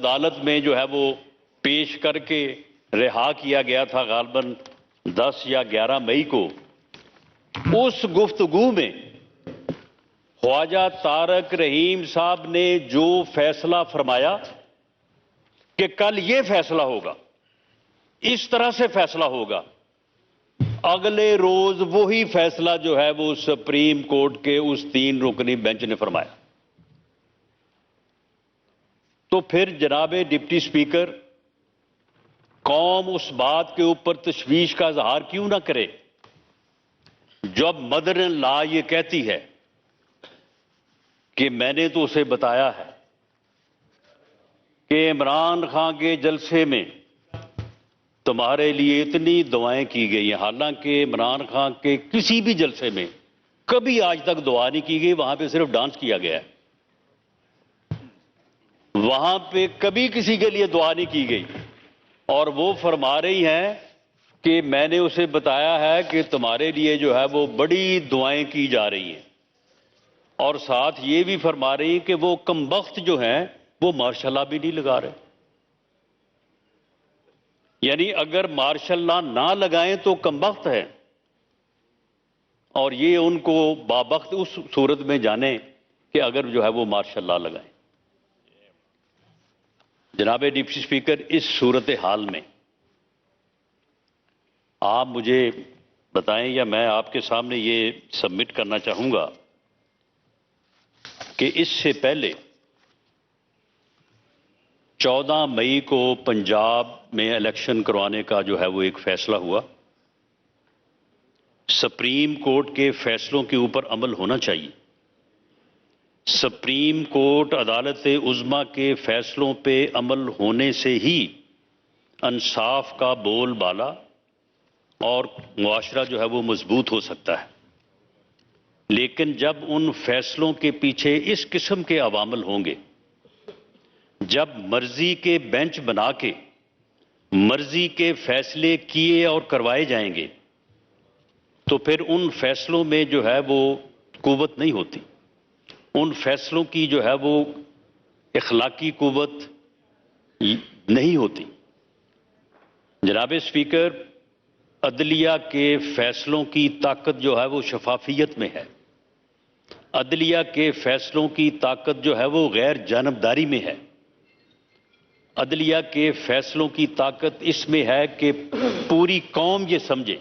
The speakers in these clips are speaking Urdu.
عدالت میں جو ہے وہ پیش کر کے رہا کیا گیا تھا غالباً 10 یا 11 مئی کو، اس گفتگو میں خواجہ طارق رحیم صاحب نے جو فیصلہ فرمایا کہ کل یہ فیصلہ ہوگا، اس طرح سے فیصلہ ہوگا، اگلے روز وہی فیصلہ جو ہے وہ سپریم کورٹ کے اس 3 رکنی بینچ نے فرمایا۔ تو پھر جناب ڈپٹی اسپیکر، قوم اس بات کے اوپر تشویش کا اظہار کیوں نہ کرے جب مدر ان لا یہ کہتی ہے کہ میں نے تو اسے بتایا ہے کہ عمران خان کے جلسے میں تمہارے لیے اتنی دعائیں کی گئی ہیں، حالانکہ عمران خان کے کسی بھی جلسے میں کبھی آج تک دعا نہیں کی گئی، وہاں پہ صرف ڈانس کیا گیا ہے، وہاں پہ کبھی کسی کے لیے دعا نہیں کی گئی۔ اور وہ فرما رہی ہیں کہ میں نے اسے بتایا ہے کہ تمہارے لیے جو ہے وہ بڑی دعائیں کی جا رہی ہیں، اور ساتھ یہ بھی فرما رہی ہیں کہ وہ کمبخت جو ہیں وہ ماشاء اللہ بھی نہیں لگا رہے۔ یعنی اگر ماشاء اللہ نہ لگائیں تو کمبخت ہے، اور یہ ان کو بابخت اس صورت میں جانیں کہ اگر جو ہے وہ ماشاء اللہ لگائیں۔ جناب ڈپٹی اسپیکر، اس صورتحال میں آپ مجھے بتائیں، یا میں آپ کے سامنے یہ سبمٹ کرنا چاہوں گا کہ اس سے پہلے 14 مئی کو پنجاب میں الیکشن کروانے کا جو ہے وہ ایک فیصلہ ہوا۔ سپریم کورٹ کے فیصلوں کے اوپر عمل ہونا چاہیے۔ سپریم کورٹ عدالت عظمیٰ کے فیصلوں پہ عمل ہونے سے ہی انصاف کا بول بالا اور معاشرہ جو ہے وہ مضبوط ہو سکتا ہے۔ لیکن جب ان فیصلوں کے پیچھے اس قسم کے عوامل ہوں گے، جب مرضی کے بینچ بنا کے مرضی کے فیصلے کیے اور کروائے جائیں گے، تو پھر ان فیصلوں میں جو ہے وہ قوت نہیں ہوتی، ان فیصلوں کی جو ہے وہ اخلاقی قوت نہیں ہوتی۔ جناب اسپیکر، عدلیہ کے فیصلوں کی طاقت جو ہے وہ شفافیت میں ہے، عدلیہ کے فیصلوں کی طاقت جو ہے وہ غیر جانبداری میں ہے، عدلیہ کے فیصلوں کی طاقت اس میں ہے کہ پوری قوم یہ سمجھے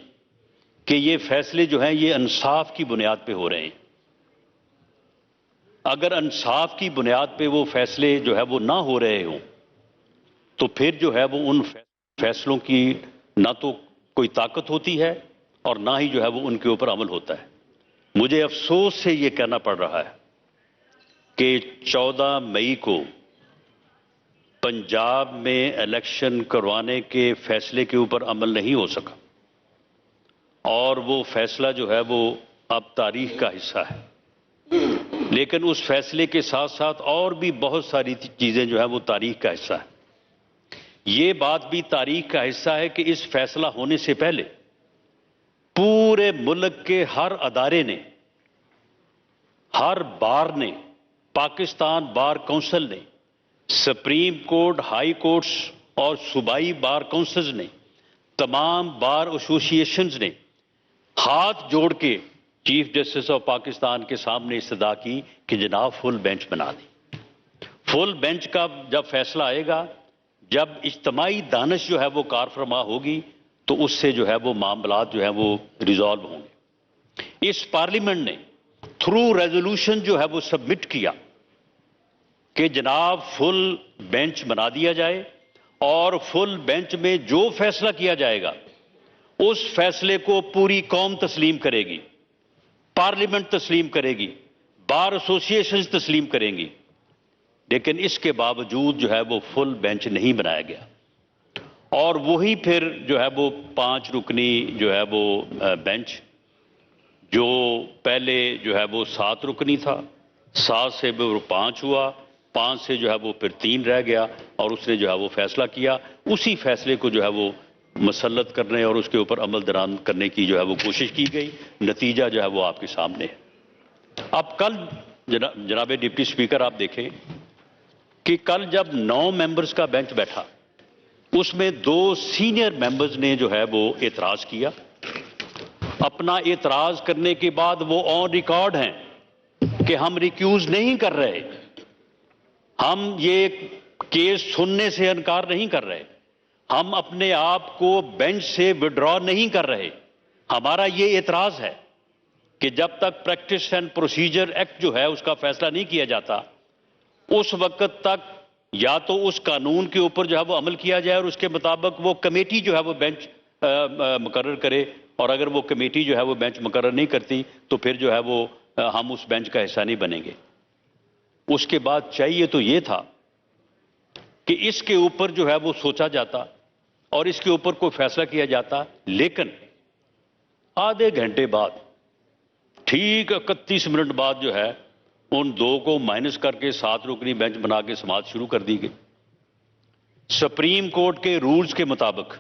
کہ یہ فیصلے جو ہیں یہ انصاف کی بنیاد پہ ہو رہے ہیں۔ اگر انصاف کی بنیاد پہ وہ فیصلے جو ہے وہ نہ ہو رہے ہوں تو پھر جو ہے وہ ان فیصلوں کی نہ تو کوئی طاقت ہوتی ہے اور نہ ہی جو ہے وہ ان کے اوپر عمل ہوتا ہے۔ مجھے افسوس سے یہ کہنا پڑ رہا ہے کہ 14 مئی کو پنجاب میں الیکشن کروانے کے فیصلے کے اوپر عمل نہیں ہو سکا، اور وہ فیصلہ جو ہے وہ اب تاریخ کا حصہ ہے۔ لیکن اس فیصلے کے ساتھ ساتھ اور بھی بہت ساری چیزیں جو ہیں وہ تاریخ کا حصہ ہے۔ یہ بات بھی تاریخ کا حصہ ہے کہ اس فیصلہ ہونے سے پہلے پورے ملک کے ہر ادارے نے، ہر بار نے، پاکستان بار کونسل نے، سپریم کورٹ، ہائی کورٹس اور صوبائی بار کونسلز نے، تمام بار ایسوسی ایشنز نے ہاتھ جوڑ کے چیف جسٹس آف پاکستان کے سامنے استدعا کی کہ جناب فل بینچ بنا دیں۔ فل بینچ کا جب فیصلہ آئے گا، جب اجتماعی دانش جو ہے وہ کار فرما ہوگی، تو اس سے جو ہے وہ معاملات جو ہے وہ ریزالو ہوں گے۔ اس پارلیمنٹ نے تھرو ریزولوشن جو ہے وہ سبمٹ کیا کہ جناب فل بینچ بنا دیا جائے، اور فل بینچ میں جو فیصلہ کیا جائے گا اس فیصلے کو پوری قوم تسلیم کرے گی، پارلیمنٹ تسلیم کرے گی، بار ایسوسی ایشنز تسلیم کریں گی۔ لیکن اس کے باوجود جو ہے وہ فل بینچ نہیں بنایا گیا، اور وہی پھر جو ہے وہ 5 رکنی جو ہے وہ بینچ، جو پہلے جو ہے وہ 7 رکنی تھا، 7 سے وہ 5 ہوا، 5 سے جو ہے وہ پھر 3 رہ گیا، اور اس نے جو ہے وہ فیصلہ کیا۔ اسی فیصلے کو جو ہے وہ مسلط کرنے اور اس کے اوپر عمل درآمد کرنے کی جو ہے وہ کوشش کی گئی۔ نتیجہ جو ہے وہ آپ کے سامنے ہے۔ اب کل جناب ڈپٹی اسپیکر آپ دیکھیں کہ کل جب 9 ممبرز کا بینچ بیٹھا اس میں 2 سینئر ممبرز نے جو ہے وہ اعتراض کیا. اپنا اعتراض کرنے کے بعد وہ آن ریکارڈ ہیں کہ ہم ریکیوز نہیں کر رہے, ہم یہ کیس سننے سے انکار نہیں کر رہے, ہم اپنے آپ کو بینچ سے وڈرا نہیں کر رہے. ہمارا یہ اعتراض ہے کہ جب تک پریکٹس اینڈ پروسیجر ایکٹ جو ہے اس کا فیصلہ نہیں کیا جاتا اس وقت تک یا تو اس قانون کے اوپر جو ہے وہ عمل کیا جائے اور اس کے مطابق وہ کمیٹی جو ہے وہ بینچ مقرر کرے, اور اگر وہ کمیٹی جو ہے وہ بینچ مقرر نہیں کرتی تو پھر جو ہے وہ ہم اس بینچ کا حصہ نہیں بنیں گے. اس کے بعد چاہیے تو یہ تھا کہ اس کے اوپر جو ہے وہ سوچا جاتا اور اس کے اوپر کوئی فیصلہ کیا جاتا, لیکن آدھے گھنٹے بعد ٹھیک 31 منٹ بعد جو ہے ان 2 کو مائنس کر کے 7 رکنی بینچ بنا کے سماعت شروع کر دی گئی. سپریم کورٹ کے رولز کے مطابق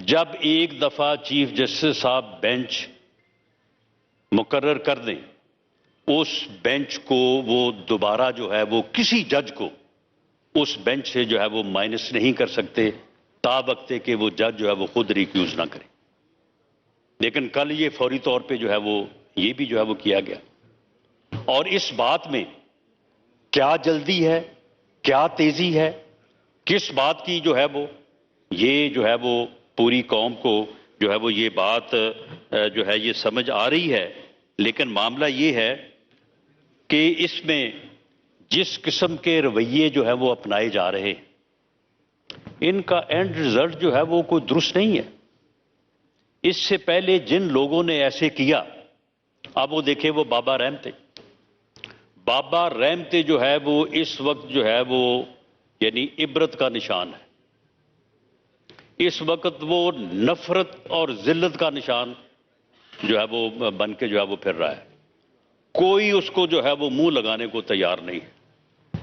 جب ایک دفعہ چیف جسٹس صاحب بینچ مقرر کر دیں اس بینچ کو وہ دوبارہ جو ہے وہ کسی جج کو اس بینچ سے جو ہے وہ مائنس نہیں کر سکتے تا وقتے کہ وہ جج جو ہے وہ خود ریکیوز نہ کرے. لیکن کل یہ فوری طور پہ جو ہے وہ یہ بھی جو ہے وہ کیا گیا, اور اس بات میں کیا جلدی ہے, کیا تیزی ہے, کس بات کی جو ہے وہ یہ جو ہے وہ پوری قوم کو جو ہے وہ یہ بات جو ہے یہ سمجھ آ رہی ہے. لیکن معاملہ یہ ہے کہ اس میں جس قسم کے رویے جو ہے وہ اپنائے جا رہے ان کا اینڈ رزلٹ جو ہے وہ کوئی درست نہیں ہے. اس سے پہلے جن لوگوں نے ایسے کیا, اب وہ دیکھیں وہ بابا رحمتے, بابا رحمتے جو ہے وہ اس وقت جو ہے وہ یعنی عبرت کا نشان ہے. اس وقت وہ نفرت اور ذلت کا نشان جو ہے وہ بن کے جو ہے وہ پھر رہا ہے. کوئی اس کو جو ہے وہ منہ لگانے کو تیار نہیں ہے.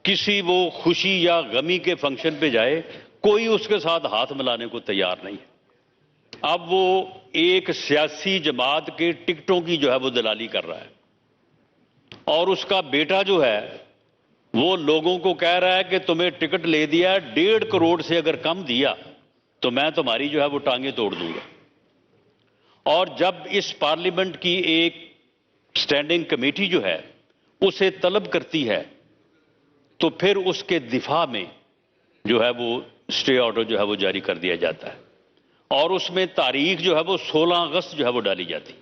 کسی وہ خوشی یا غمی کے فنکشن پہ جائے کوئی اس کے ساتھ ہاتھ ملانے کو تیار نہیں ہے. اب وہ ایک سیاسی جماعت کے ٹکٹوں کی جو ہے وہ دلالی کر رہا ہے, اور اس کا بیٹا جو ہے وہ لوگوں کو کہہ رہا ہے کہ تمہیں ٹکٹ لے دیا 1.5 کروڑ سے اگر کم دیا تو میں تمہاری جو ہے وہ ٹانگیں توڑ دوں گا. اور جب اس پارلیمنٹ کی ایک سٹینڈنگ کمیٹی جو ہے اسے طلب کرتی ہے تو پھر اس کے دفاع میں جو ہے وہ سٹے آرڈر جو ہے وہ جاری کر دیا جاتا ہے, اور اس میں تاریخ جو ہے وہ 16 اگست جو ہے وہ ڈالی جاتی.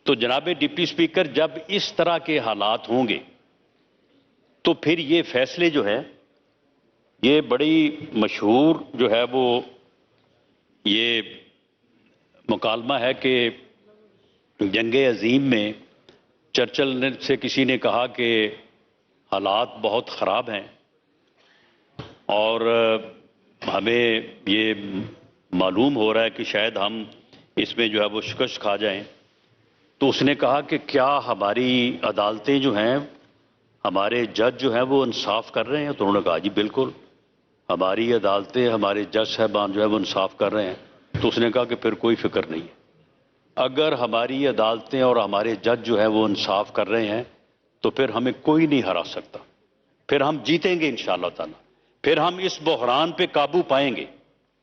تو جناب ڈپٹی اسپیکر جب اس طرح کے حالات ہوں گے تو پھر یہ فیصلے جو ہیں یہ بڑی مشہور جو ہے وہ یہ مکالمہ ہے کہ جنگ عظیم میں چرچل سے کسی نے کہا کہ حالات بہت خراب ہیں اور ہمیں یہ معلوم ہو رہا ہے کہ شاید ہم اس میں جو ہے وہ شکست کھا جائیں. تو اس نے کہا کہ کیا ہماری عدالتیں جو ہیں ہمارے جج جو ہیں وہ انصاف کر رہے ہیں؟ تو انہوں نے کہا جی بالکل ہماری عدالتیں ہمارے جج صاحبان جو ہے وہ انصاف کر رہے ہیں. تو اس نے کہا کہ پھر کوئی فکر نہیں ہے, اگر ہماری عدالتیں اور ہمارے جج جو ہے وہ انصاف کر رہے ہیں تو پھر ہمیں کوئی نہیں ہرا سکتا, پھر ہم جیتیں گے انشاءاللہ تعالی, پھر ہم اس بحران پہ قابو پائیں گے.